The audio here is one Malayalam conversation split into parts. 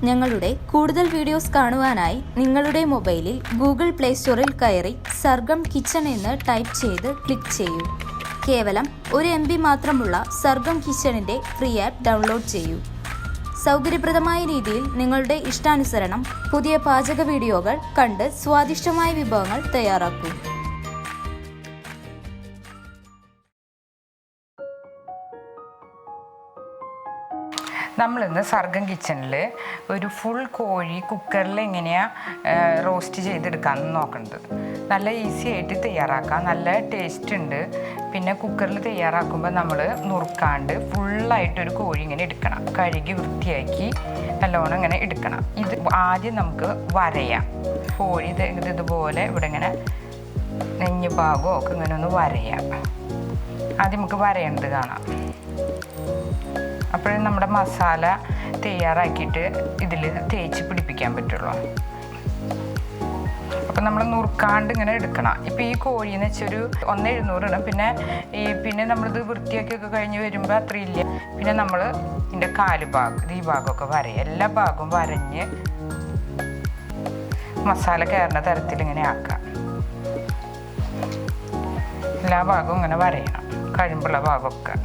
ഞങ്ങളുടെ കൂടുതൽ വീഡിയോസ് കാണുവാനായി നിങ്ങളുടെ മൊബൈലിൽ ഗൂഗിൾ പ്ലേ സ്റ്റോറിൽ കയറി സർഗം കിച്ചൺ എന്ന് ടൈപ്പ് ചെയ്ത് ക്ലിക്ക് ചെയ്യൂ. കേവലം 1 MB മാത്രമുള്ള സർഗം കിച്ചണിൻ്റെ ഫ്രീ ആപ്പ് ഡൗൺലോഡ് ചെയ്യൂ. സൗകര്യപ്രദമായ രീതിയിൽ നിങ്ങളുടെ ഇഷ്ടാനുസരണം പുതിയ പാചക വീഡിയോകൾ കണ്ട് സ്വാദിഷ്ടമായ വിഭവങ്ങൾ തയ്യാറാക്കൂ. നമ്മളിന്ന് സർഗം കിച്ചണിൽ ഒരു ഫുൾ കോഴി കുക്കറിൽ എങ്ങനെയാണ് റോസ്റ്റ് ചെയ്തെടുക്കാമെന്ന് നോക്കുന്നത്. നല്ല ഈസി ആയിട്ട് തയ്യാറാക്കാം, നല്ല ടേസ്റ്റ് ഉണ്ട്. പിന്നെ കുക്കറിൽ തയ്യാറാക്കുമ്പോൾ നമ്മൾ നുറുക്കാണ്ട് ഫുള്ളായിട്ടൊരു കോഴി ഇങ്ങനെ എടുക്കണം, കഴുകി വൃത്തിയാക്കി നല്ലോണം ഇങ്ങനെ എടുക്കണം. ഇത് ആദ്യം നമുക്ക് വരയാം. കോഴി ഇതുപോലെ ഇവിടെ ഇങ്ങനെ നെഞ്ഞ് ഭാഗമോ ഒക്കെ ഇങ്ങനെ ഒന്ന് വരയാം. ആദ്യം നമുക്ക് വരയേണ്ടത് കാണാം. അപ്പോഴേ നമ്മുടെ മസാല തയ്യാറാക്കിയിട്ട് ഇതിൽ തേച്ച് പിടിപ്പിക്കാൻ പറ്റുള്ളൂ. അപ്പം നമ്മൾ നുറുക്കാണ്ട് ഇങ്ങനെ എടുക്കണം. ഇപ്പം ഈ കോഴിയെന്ന് വെച്ചൊരു 1,700 ഇടും. പിന്നെ നമ്മളിത് വൃത്തിയാക്കിയൊക്കെ കഴിഞ്ഞ് വരുമ്പോൾ അത്രയില്ല. പിന്നെ നമ്മൾ ഇതിൻ്റെ ഭാഗം ഈ ഭാഗമൊക്കെ വരയും. എല്ലാ ഭാഗവും വരഞ്ഞ് മസാല കയറുന്ന തരത്തിൽ ഇങ്ങനെ ആക്കാം. എല്ലാ ഭാഗവും ഇങ്ങനെ വരയണം, കഴിമ്പുള്ള ഭാഗമൊക്കെ.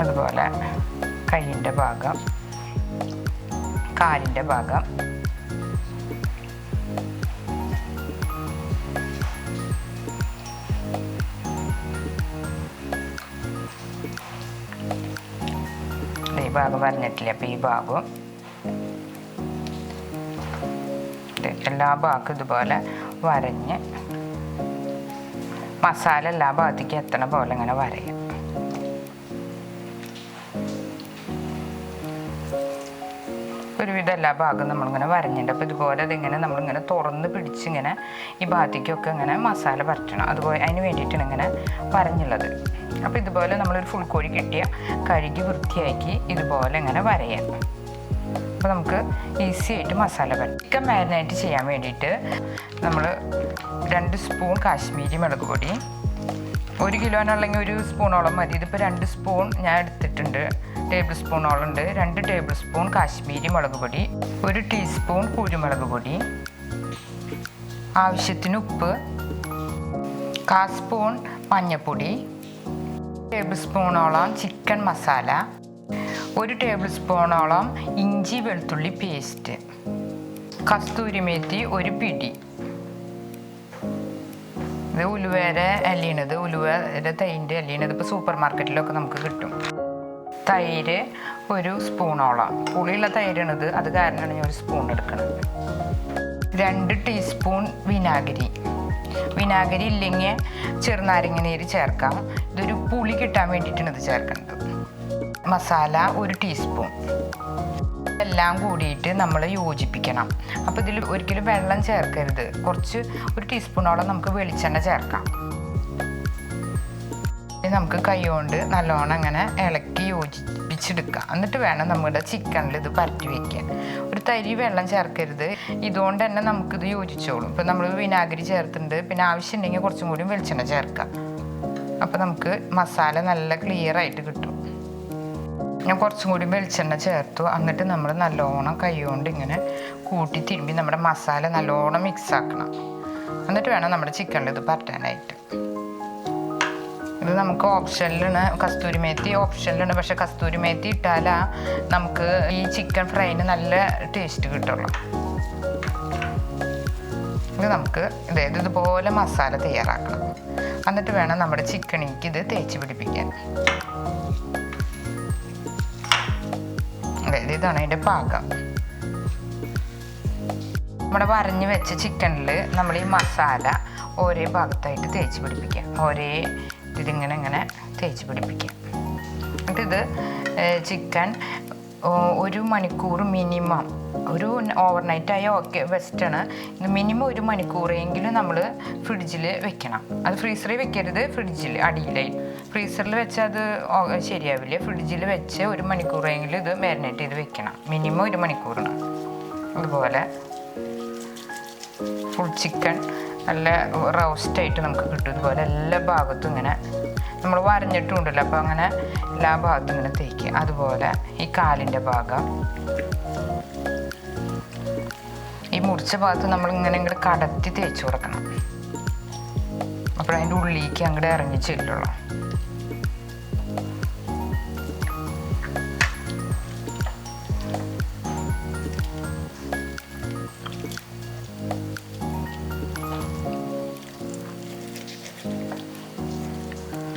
അതുപോലെ കൈയിൻ്റെ ഭാഗം, കാലിൻ്റെ ഭാഗം, ഈ ഭാഗം വരഞ്ഞിട്ടില്ല. അപ്പം ഈ ഭാഗവും എല്ലാ ഭാഗവും ഇതുപോലെ വരഞ്ഞ് മസാല എല്ലാ ഭാഗത്തേക്ക് എത്തണ പോലെ ഇങ്ങനെ വരയും. ഒരുവിധം എല്ലാ ഭാഗവും നമ്മളിങ്ങനെ വരഞ്ഞിട്ടുണ്ട്. അപ്പോൾ ഇതുപോലെ ഇതിങ്ങനെ നമ്മളിങ്ങനെ തുറന്ന് പിടിച്ചിങ്ങനെ ഈ ഭാഗത്തേക്കൊക്കെ ഇങ്ങനെ മസാല പരട്ടണം. അതുപോലെ അതിന് വേണ്ടിയിട്ടാണ് ഇങ്ങനെ വരഞ്ഞുള്ളത്. അപ്പോൾ ഇതുപോലെ നമ്മളൊരു ഫുൾ കോഴി കിട്ടിയ കഴുകി വൃത്തിയാക്കി ഇതുപോലെ ഇങ്ങനെ വരയാം. അപ്പോൾ നമുക്ക് ഈസി ആയിട്ട് മസാല പരട്ടും. ചിക്കൻ മാരിനേറ്റ് ചെയ്യാൻ വേണ്ടിയിട്ട് നമ്മൾ 2 സ്പൂൺ കാശ്മീരി മുളക് പൊടി, 1 കിലോനുള്ളെങ്കിൽ 1 സ്പൂണോളം മതി. ഇതിപ്പോൾ 2 സ്പൂൺ ഞാൻ എടുത്തിട്ടുണ്ട്, ടേബിൾ സ്പൂണോളം ഉണ്ട്. 2 ടേബിൾ സ്പൂൺ കാശ്മീരി മുളക് പൊടി, 1 ടീസ്പൂൺ കുരുമുളക് പൊടി, ആവശ്യത്തിന് ഉപ്പ്, 1/4 സ്പൂൺ മഞ്ഞൾപ്പൊടി, ടേബിൾ സ്പൂണോളം ചിക്കൻ മസാല, 1 ടേബിൾ സ്പൂണോളം ഇഞ്ചി വെളുത്തുള്ളി പേസ്റ്റ്, കസ്തൂരി മേത്തി 1 പിടി. ഇത് ഉലുവയുടെ ഇലയാണിത്, ഉലുവയുടെ തൈൻ്റെ ഇലയാണിത്. ഇപ്പോൾ സൂപ്പർ മാർക്കറ്റിലൊക്കെ നമുക്ക് കിട്ടും. തൈര് 1 സ്പൂണോളം, പുളിയുള്ള തൈരാണിത്, അത് കാരണമാണ് ഞാൻ 1 സ്പൂൺ എടുക്കുന്നത്. 2 ടീസ്പൂൺ വിനാഗിരി. വിനാഗിരി ഇല്ലെങ്കിൽ ചെറുനാരങ്ങ നീര് ചേർക്കാം. ഇതൊരു പുളി കിട്ടാൻ വേണ്ടിയിട്ടാണ് ഇത് ചേർക്കുന്നത്. മസാല 1 ടീസ്പൂൺ. എല്ലാം കൂടിയിട്ട് നമ്മൾ യോജിപ്പിക്കണം. അപ്പോൾ ഇതിൽ ഒരിക്കലും വെള്ളം ചേർക്കരുത്. കുറച്ച് 1 ടീസ്പൂണോളം നമുക്ക് വെളിച്ചെണ്ണ ചേർക്കാം. നമുക്ക് കൈ കൊണ്ട് നല്ലോണം അങ്ങനെ ഇളക്കി യോജിപ്പിച്ചെടുക്കുക. എന്നിട്ട് വേണം നമ്മുടെ ചിക്കനിൽ ഇത് പരട്ടി വയ്ക്കാൻ. ഒരു തരി വെള്ളം ചേർക്കരുത്. ഇതുകൊണ്ട് തന്നെ നമുക്കിത് യോജിച്ചോളും. ഇപ്പം നമ്മൾ വിനാഗിരി ചേർത്തിട്ടുണ്ട്. പിന്നെ ആവശ്യമുണ്ടെങ്കിൽ കുറച്ചും കൂടി വെളിച്ചെണ്ണ ചേർക്കാം. അപ്പോൾ നമുക്ക് മസാല നല്ല ക്ലിയർ ആയിട്ട് കിട്ടും. ഞാൻ കുറച്ചും കൂടി വെളിച്ചെണ്ണ ചേർത്തു. എന്നിട്ട് നമ്മൾ നല്ലോണം കൈ കൊണ്ട് ഇങ്ങനെ കൂട്ടി തിരുമ്പി നമ്മുടെ മസാല നല്ലോണം മിക്സ് ആക്കണം. എന്നിട്ട് വേണം നമ്മുടെ ചിക്കനിൽ ഇത് പരട്ടാനായിട്ട്. ഇത് നമുക്ക് ഓപ്ഷനിലാണ്, കസ്തൂരി മേത്തി ഓപ്ഷനിലാണ്. പക്ഷെ കസ്തൂരി മേത്തി ഇട്ടാലാ നമുക്ക് ഈ ചിക്കൻ ഫ്രൈന് നല്ല ടേസ്റ്റ് കിട്ടുള്ളൂ. ഇത് നമുക്ക് ഇതുപോലെ മസാല തയ്യാറാക്കണം. എന്നിട്ട് വേണം നമ്മുടെ ചിക്കനിക്ക് ഇത് തേച്ച് പിടിപ്പിക്കാൻ. ഇതാണ് അതിൻ്റെ പാകം. നമ്മുടെ വരഞ്ഞ് വെച്ച ചിക്കനിൽ നമ്മൾ ഈ മസാല ഒരേ ഭാഗത്തായിട്ട് തേച്ച് പിടിപ്പിക്കാം. ഇതിങ്ങനെ തേച്ച് പിടിപ്പിക്കാം. എന്നിട്ടിത് ചിക്കൻ 1 മണിക്കൂർ മിനിമം, ഒരു ഓവർനൈറ്റായ ഓക്കെ ബെസ്റ്റാണ്. ഇത് മിനിമം 1 മണിക്കൂറെങ്കിലും നമ്മൾ ഫ്രിഡ്ജിൽ വെക്കണം. അത് ഫ്രീസറിൽ വെക്കരുത്, ഫ്രിഡ്ജിൽ അടിയിലായി. ഫ്രീസറിൽ വെച്ചാൽ അത് ശരിയാവില്ല. ഫ്രിഡ്ജിൽ വെച്ച് 1 മണിക്കൂറെങ്കിലും ഇത് മാരിനേറ്റ് ചെയ്ത് വെക്കണം. മിനിമം 1 മണിക്കൂറാണ്. അതുപോലെ ഫുൾ ചിക്കൻ നല്ല റോസ്റ്റായിട്ട് നമുക്ക് കിട്ടും. ഇതുപോലെ എല്ലാ ഭാഗത്തും ഇങ്ങനെ നമ്മൾ വരഞ്ഞിട്ടുണ്ടല്ലോ. അപ്പോൾ അങ്ങനെ എല്ലാ ഭാഗത്തും ഇങ്ങനെ തേക്കുക. അതുപോലെ ഈ കാലിൻ്റെ ഭാഗം, ഈ മുറിച്ച ഭാഗത്ത് നമ്മൾ ഇങ്ങനെ കടത്തി തേച്ച് കൊടുക്കണം. അപ്പോൾ അതിൻ്റെ ഉള്ളിലേക്ക് അങ്ങോട്ട് ഇറങ്ങി ചെല്ലുള്ളൂ.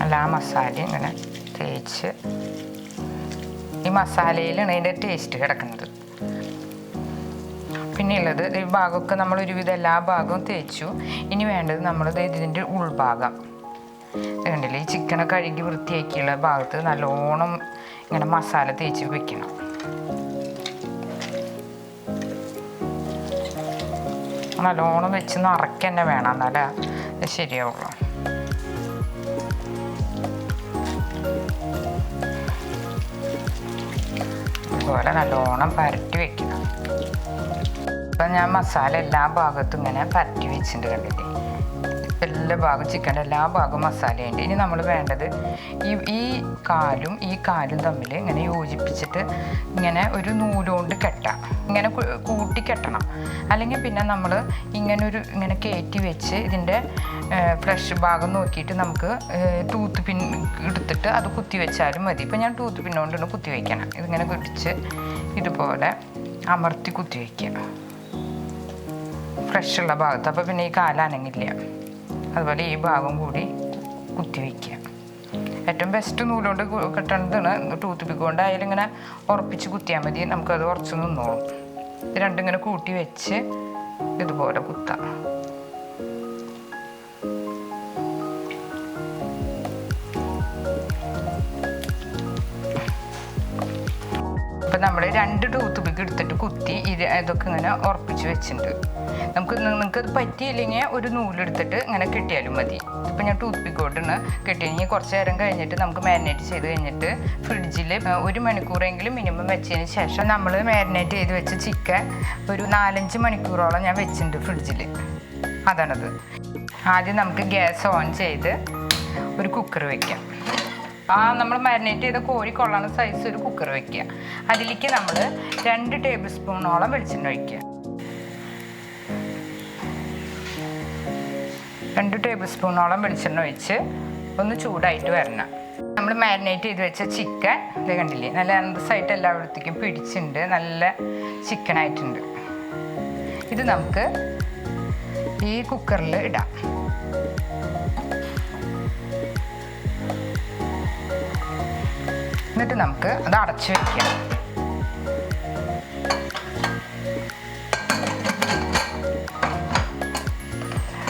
എല്ലാ മസാലയും ഇങ്ങനെ തേച്ച്, ഈ മസാലയിലാണ് അതിൻ്റെ ടേസ്റ്റ് കിടക്കുന്നത്. പിന്നെയുള്ളത് ഈ ഭാഗമൊക്കെ നമ്മൾ ഒരുവിധം എല്ലാ ഭാഗവും തേച്ചു. ഇനി വേണ്ടത് നമ്മളിത് ഇതിൻ്റെ ഉൾഭാഗം കണ്ടില്ലേ, ഈ ചിക്കനെ കഴുകി വൃത്തിയാക്കിയുള്ള ഭാഗത്ത് നല്ലോണം ഇങ്ങനെ മസാല തേച്ച് വെക്കണം. നല്ലോണം വെച്ച് നിറയ്ക്ക് തന്നെ വേണം, എന്നാലേ ശരിയാവുള്ളൂ. അതുപോലെ നല്ലോണം പരട്ടി വെക്കണം. ഇപ്പം ഞാൻ മസാല എല്ലാ ഭാഗത്തും ഇങ്ങനെ പരട്ടി വെച്ചിട്ടുണ്ട്. കണ്ടില്ലേ, എല്ലാ ഭാഗവും ചിക്കൻ്റെ എല്ലാ ഭാഗവും മസാലയുണ്ട്. ഇനി നമ്മൾ വേണ്ടത് ഈ കാലും തമ്മിൽ ഇങ്ങനെ യോജിപ്പിച്ചിട്ട് ഇങ്ങനെ ഒരു നൂലുകൊണ്ട് കെട്ടാം. ഇങ്ങനെ കൂട്ടി കെട്ടണം. അല്ലെങ്കിൽ പിന്നെ നമ്മൾ ഇങ്ങനെ കയറ്റി വെച്ച് ഇതിൻ്റെ ഫ്ലഷ് ഭാഗം നോക്കിയിട്ട് നമുക്ക് ടൂത്ത് പിൻ എടുത്തിട്ട് അത് കുത്തി വെച്ചാലും മതി. ഇപ്പം ഞാൻ ടൂത്ത് പിന്നുകൊണ്ടാണ് കുത്തി വയ്ക്കണം. ഇതിങ്ങനെ പിടിച്ച് ഇതുപോലെ അമർത്തി കുത്തി വയ്ക്കുക ഫ്രഷുള്ള ഭാഗത്ത്. അപ്പോൾ പിന്നെ ഈ കാലനങ്ങില്ല. അതുപോലെ ഈ ഭാഗം കൂടി കുത്തി വയ്ക്കുക. ഏറ്റവും ബെസ്റ്റ് നൂലുകൊണ്ട് കെട്ടണതാണ്. ടൂത്ത് പിക്ക് കൊണ്ടായാലും ഇങ്ങനെ ഉറപ്പിച്ച് കുത്തിയാൽ മതി, നമുക്കത് ഉറച്ച് നിന്നോളും. ഇത് രണ്ടും ഇങ്ങനെ കൂട്ടി വെച്ച് ഇതുപോലെ കുത്താം. അപ്പം നമ്മൾ 2 ടൂത്ത് പിക്ക് എടുത്തിട്ട് കുത്തി ഇതൊക്കെ ഇങ്ങനെ ഉറപ്പിച്ച് വെച്ചിട്ടുണ്ട്. നിങ്ങൾക്കത് പറ്റിയില്ലെങ്കിൽ ഒരു നൂലെടുത്തിട്ട് ഇങ്ങനെ കെട്ടിയാലും മതി. ഇപ്പം ഞാൻ ടൂത്ത് പിക്ക് കൊണ്ടാണ് കെട്ടിയെങ്കിൽ കുറച്ച് നേരം കഴിഞ്ഞിട്ട് നമുക്ക് മാരിനേറ്റ് ചെയ്ത് കഴിഞ്ഞിട്ട് ഫ്രിഡ്ജിൽ 1 മണിക്കൂറെങ്കിലും മിനിമം വെച്ചതിന് ശേഷം നമ്മൾ മാരിനേറ്റ് ചെയ്ത് വെച്ച ചിക്കൻ ഒരു 4-5 മണിക്കൂറോളം ഞാൻ വെച്ചിട്ടുണ്ട് ഫ്രിഡ്ജിൽ. അതാണത്. ആദ്യം നമുക്ക് ഗ്യാസ് ഓൺ ചെയ്ത് ഒരു കുക്കർ വയ്ക്കാം. നമ്മൾ മാരിനേറ്റ് ചെയ്ത കോഴി കൊള്ളാണ് സൈസ് ഒരു കുക്കർ വയ്ക്കുക. അതിലേക്ക് നമ്മൾ 2 ടേബിൾ സ്പൂണോളം വെളിച്ചെണ്ണ ഒഴിക്കുക. 2 ടേബിൾ സ്പൂണോളം വെളിച്ചെണ്ണ ഒഴിച്ച് ഒന്ന് ചൂടായിട്ട് വരണം. നമ്മൾ മാരിനേറ്റ് ചെയ്ത് വെച്ച ചിക്കൻ ഇത് കണ്ടില്ലേ, നല്ല അന്തസ്സായിട്ട് എല്ലായിടത്തേക്കും പിടിച്ചിട്ടുണ്ട്. നല്ല ചിക്കനായിട്ടുണ്ട്. ഇത് നമുക്ക് ഈ കുക്കറിൽ ഇടാം. എന്നിട്ട് നമുക്ക് അത് അടച്ചു വയ്ക്കാം.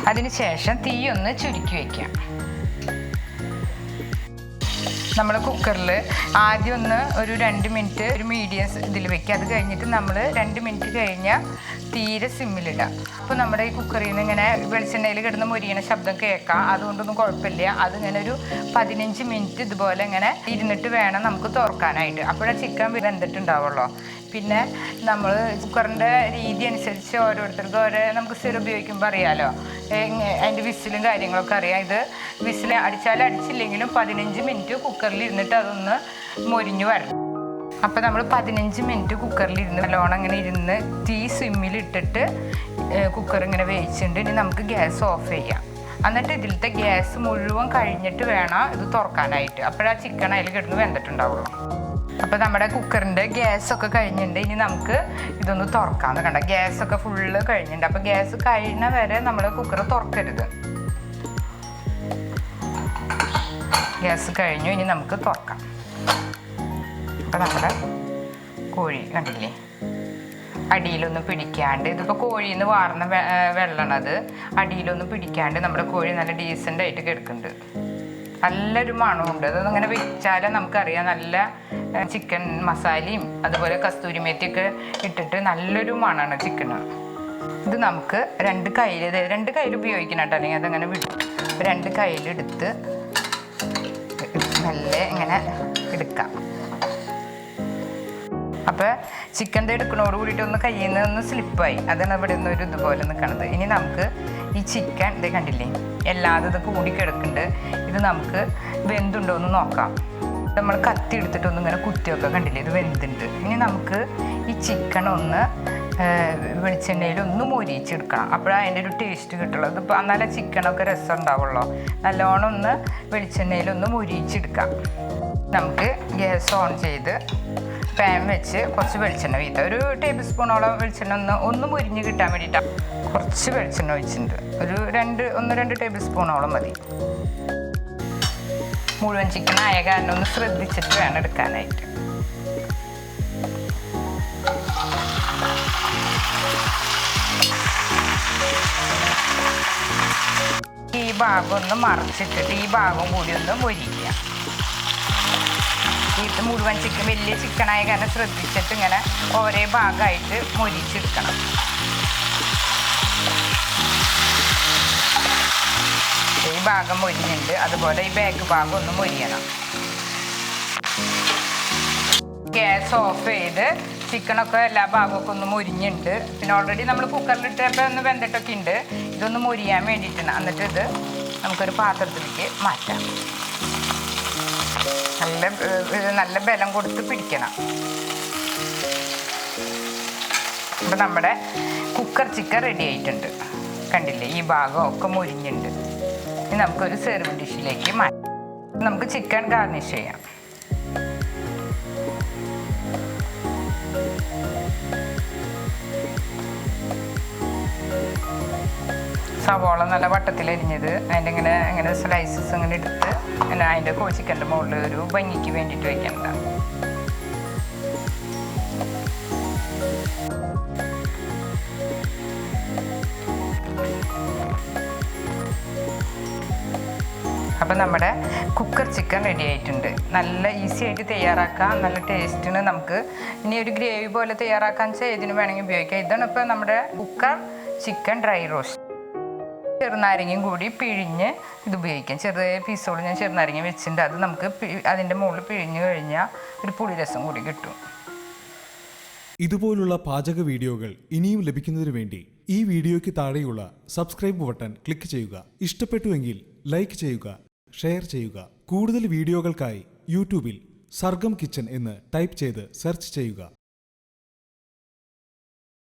അതിനുശേഷം തീ ഒന്ന് ചുരുക്കി വയ്ക്കാം. നമ്മൾ കുക്കറിൽ ആദ്യം ഒന്ന് ഒരു 2 മിനിറ്റ് ഒരു മീഡിയം ഇതിൽ വെക്കുക. അത് കഴിഞ്ഞിട്ട് നമ്മൾ 2 മിനിറ്റ് കഴിഞ്ഞാൽ തീരെ സിമ്മിലിടാം. അപ്പോൾ നമ്മുടെ ഈ കുക്കറിൽ നിന്ന് ഇങ്ങനെ വെളിച്ചെണ്ണയിൽ കിടന്ന് മൊരിയണ ശബ്ദം കേൾക്കാം. അതുകൊണ്ടൊന്നും കുഴപ്പമില്ല. അതിങ്ങനെ ഒരു 15 മിനിറ്റ് ഇതുപോലെ ഇങ്ങനെ ഇരുന്നിട്ട് വേണം നമുക്ക് തുറക്കാനായിട്ട്. അപ്പോഴാ ചിക്കൻ വെന്തിട്ടുണ്ടാവുള്ളൂ. പിന്നെ നമ്മൾ കുക്കറിൻ്റെ രീതി അനുസരിച്ച് ഓരോരുത്തർക്കും നമുക്ക് സ്ഥിരം ഉപയോഗിക്കുമ്പോൾ അറിയാമല്ലോ, അതിൻ്റെ വിസിലും കാര്യങ്ങളൊക്കെ അറിയാം. ഇത് വിസിൽ അടിച്ചില്ലെങ്കിലും 15 മിനിറ്റ് കുക്കറിൽ ഇരുന്നിട്ട് അതൊന്ന് മൊരിഞ്ഞു വരണം. അപ്പോൾ നമ്മൾ 15 മിനിറ്റ് കുക്കറിലിരുന്ന് നല്ലോണം ഇങ്ങനെ ഇരുന്ന് തീ സിമ്മിലിട്ടിട്ട് കുക്കർ ഇങ്ങനെ വേവിച്ചിട്ടുണ്ട്. ഇനി നമുക്ക് ഗ്യാസ് ഓഫ് ചെയ്യാം. എന്നിട്ട് ഇതിലത്തെ ഗ്യാസ് മുഴുവൻ കഴിഞ്ഞിട്ട് വേണം ഇത് തുറക്കാനായിട്ട്. അപ്പോഴാ ചിക്കൻ അതിൽ കിടന്ന് വെന്തിട്ടുണ്ടാവുള്ളൂ. അപ്പോൾ നമ്മുടെ കുക്കറിൻ്റെ ഗ്യാസൊക്കെ കഴിഞ്ഞിട്ടുണ്ട്. ഇനി നമുക്ക് ഇതൊന്ന് തുറക്കാമെന്ന് കണ്ട ഗ്യാസൊക്കെ ഫുള്ള് കഴിഞ്ഞിട്ടുണ്ട്. അപ്പോൾ ഗ്യാസ് കഴിയുന്ന വരെ നമ്മൾ കുക്കർ തുറക്കരുത്. ഗ്യാസ് കഴിഞ്ഞു. ഇനി നമുക്ക് തുറക്കാം. അപ്പോൾ നമ്മുടെ കോഴി കണ്ടില്ലേ, അടിയിലൊന്നും പിടിക്കാണ്ട്, ഇതിപ്പോൾ കോഴിയിൽ നിന്ന് വാർന്ന വെള്ളമാണത്. അടിയിലൊന്നും പിടിക്കാണ്ട് നമ്മുടെ കോഴി നല്ല ഡീസൻ്റ് ആയിട്ട് കിടക്കുന്നുണ്ട്. നല്ലൊരു മണമുണ്ട്. അതങ്ങനെ വെച്ചാൽ നമുക്കറിയാം നല്ല ചിക്കൻ മസാലയും അതുപോലെ കസ്തൂരി മേത്തിയൊക്കെ ഇട്ടിട്ട് നല്ലൊരു മണമാണ് ചിക്കന്. ഇത് നമുക്ക് 2 കയ്യിൽ ഉപയോഗിക്കണം കേട്ടോ, അല്ലെങ്കിൽ അതങ്ങനെ വിടും. 2 കയ്യിലെടുത്ത് നല്ല ഇങ്ങനെ എടുക്കാം. അപ്പോൾ ചിക്കൻ്റെ എടുക്കണോട് കൂടിയിട്ട് ഒന്ന് കയ്യിൽ നിന്ന് ഒന്ന് സ്ലിപ്പായി. അതാണ് ഇവിടെ നിന്ന് ഒരു ഇതുപോലെ നിൽക്കണത്. ഇനി നമുക്ക് ഈ ചിക്കൻ ഇത് കണ്ടില്ലേ, എല്ലാതും ഇത് കൂടി കിടക്കുന്നുണ്ട്. ഇത് നമുക്ക് വെന്തുണ്ടോ എന്ന് നോക്കാം. നമ്മൾ കത്തി എടുത്തിട്ടൊന്നും ഇങ്ങനെ കുത്തിയൊക്കെ കണ്ടില്ലേ, ഇത് വെന്തുണ്ട്. ഇനി നമുക്ക് ഈ ചിക്കൻ ഒന്ന് വെളിച്ചെണ്ണയിൽ ഒന്ന് മൊരിച്ചെടുക്കണം. അപ്പോഴാണ് അതിൻ്റെ ഒരു ടേസ്റ്റ് കിട്ടുള്ളൂ. ഇതിപ്പോൾ എന്നാലേ ചിക്കനൊക്കെ രസം ഉണ്ടാവുള്ളൂ. നല്ലോണം ഒന്ന് വെളിച്ചെണ്ണയിലൊന്ന് മൊരിച്ചെടുക്കാം. നമുക്ക് ഗ്യാസ് ഓൺ ചെയ്ത് പാൻ വെച്ച് കുറച്ച് വെളിച്ചെണ്ണ വീഴ്ത്താം. ഒരു ടേബിൾ സ്പൂണോളം വെളിച്ചെണ്ണ ഒന്ന് മുരിഞ്ഞ് കിട്ടാൻ വേണ്ടിയിട്ടാണ് കുറച്ച് വെളിച്ചെണ്ണ ഒഴിച്ചിട്ടുണ്ട്. ഒരു 2 ടേബിൾ സ്പൂണോളം മതി. മുഴുവൻ ചിക്കൻ ആയ കാരണം ഒന്ന് ശ്രദ്ധിച്ചിട്ട് വേണം എടുക്കാനായിട്ട്. ഈ ഭാഗം ഒന്ന് മറിച്ചിട്ടിട്ട് ഈ ഭാഗം കൂടി ഒന്ന് മൊരിക്കുക. ഇത് മുഴുവൻ ചിക്കൻ വലിയ ചിക്കനായ കാരണം ശ്രദ്ധിച്ചിട്ട് ഇങ്ങനെ ഓരോ ഭാഗമായിട്ട് മൊരിച്ചെടുക്കണം. ഈ ഭാഗം മൊരിഞ്ഞുണ്ട്, അതുപോലെ ഈ ബാക്ക് ഭാഗം ഒന്ന് മൊരിയണം. ഗ്യാസ് ഓഫ് ചെയ്ത് ചിക്കനൊക്കെ എല്ലാ ഭാഗമൊക്കെ ഒന്ന് മൊരിഞ്ഞുണ്ട്. പിന്നെ ഓൾറെഡി നമ്മൾ കുക്കറിലിട്ടപ്പോൾ ഒന്ന് വെന്തിട്ടൊക്കെ ഉണ്ട്. ഇതൊന്ന് മൊരിയാൻ വേണ്ടിയിട്ടാണ്. എന്നിട്ട് ഇത് നമുക്കൊരു പാത്രത്തിലേക്ക് മാറ്റാം. നല്ല ബലം കൊടുത്ത് പിടിക്കണം. അപ്പം നമ്മുടെ കുക്കർ ചിക്കൻ റെഡി ആയിട്ടുണ്ട്. കണ്ടില്ലേ, ഈ ഭാഗമൊക്കെ മൊരിഞ്ഞുണ്ട്. ഇനി നമുക്കൊരു സെർവ് ഡിഷിലേക്ക് മാറ്റാം. നമുക്ക് ചിക്കൻ ഗാർണിഷ് ചെയ്യാം. സവോള നല്ല വട്ടത്തിലരിഞ്ഞത് അതിൻ്റെ സ്ലൈസസ് ഇങ്ങനെ എടുത്ത് അതിൻ്റെ ചിക്കൻ്റെ മുകളിൽ ഒരു ഭംഗിക്ക് വേണ്ടിയിട്ട് വയ്ക്കേണ്ടതാണ്. അപ്പം നമ്മുടെ കുക്കർ ചിക്കൻ റെഡി ആയിട്ടുണ്ട്. നല്ല ഈസി ആയിട്ട് തയ്യാറാക്കാം, നല്ല ടേസ്റ്റിന്. നമുക്ക് ഇനി ഒരു ഗ്രേവി പോലെ തയ്യാറാക്കാൻ വെച്ചാൽ ഏതിനും വേണമെങ്കിൽ ഉപയോഗിക്കാം. ഇതാണ് ഇപ്പോൾ നമ്മുടെ കുക്കർ ചിക്കൻ ഡ്രൈ റോസ്റ്റ്. ചെറുനാരങ്ങയും കൂടി പിഴിഞ്ഞ് ഇത് ഉപയോഗിക്കാം. ചെറിയ പീസോട് ഞാൻ ചെറുനാരങ്ങ വെച്ചിട്ടുണ്ട്. അത് നമുക്ക് അതിൻ്റെ മുകളിൽ പിഴിഞ്ഞ് കഴിഞ്ഞാൽ ഒരു പുളിരസം കൂടി കിട്ടും. ഇതുപോലുള്ള പാചക വീഡിയോകൾ ഇനിയും ലഭിക്കുന്നതിന് വേണ്ടി ഈ വീഡിയോയ്ക്ക് താഴെയുള്ള സബ്സ്ക്രൈബ് ബട്ടൺ ക്ലിക്ക് ചെയ്യുക. ഇഷ്ടപ്പെട്ടുവെങ്കിൽ ലൈക്ക് ചെയ്യുക, ഷെയർ ചെയ്യുക. കൂടുതൽ വീഡിയോകൾക്കായി യൂട്യൂബിൽ സർഗം കിച്ചൻ എന്ന് ടൈപ്പ് ചെയ്ത് സെർച്ച് ചെയ്യുക.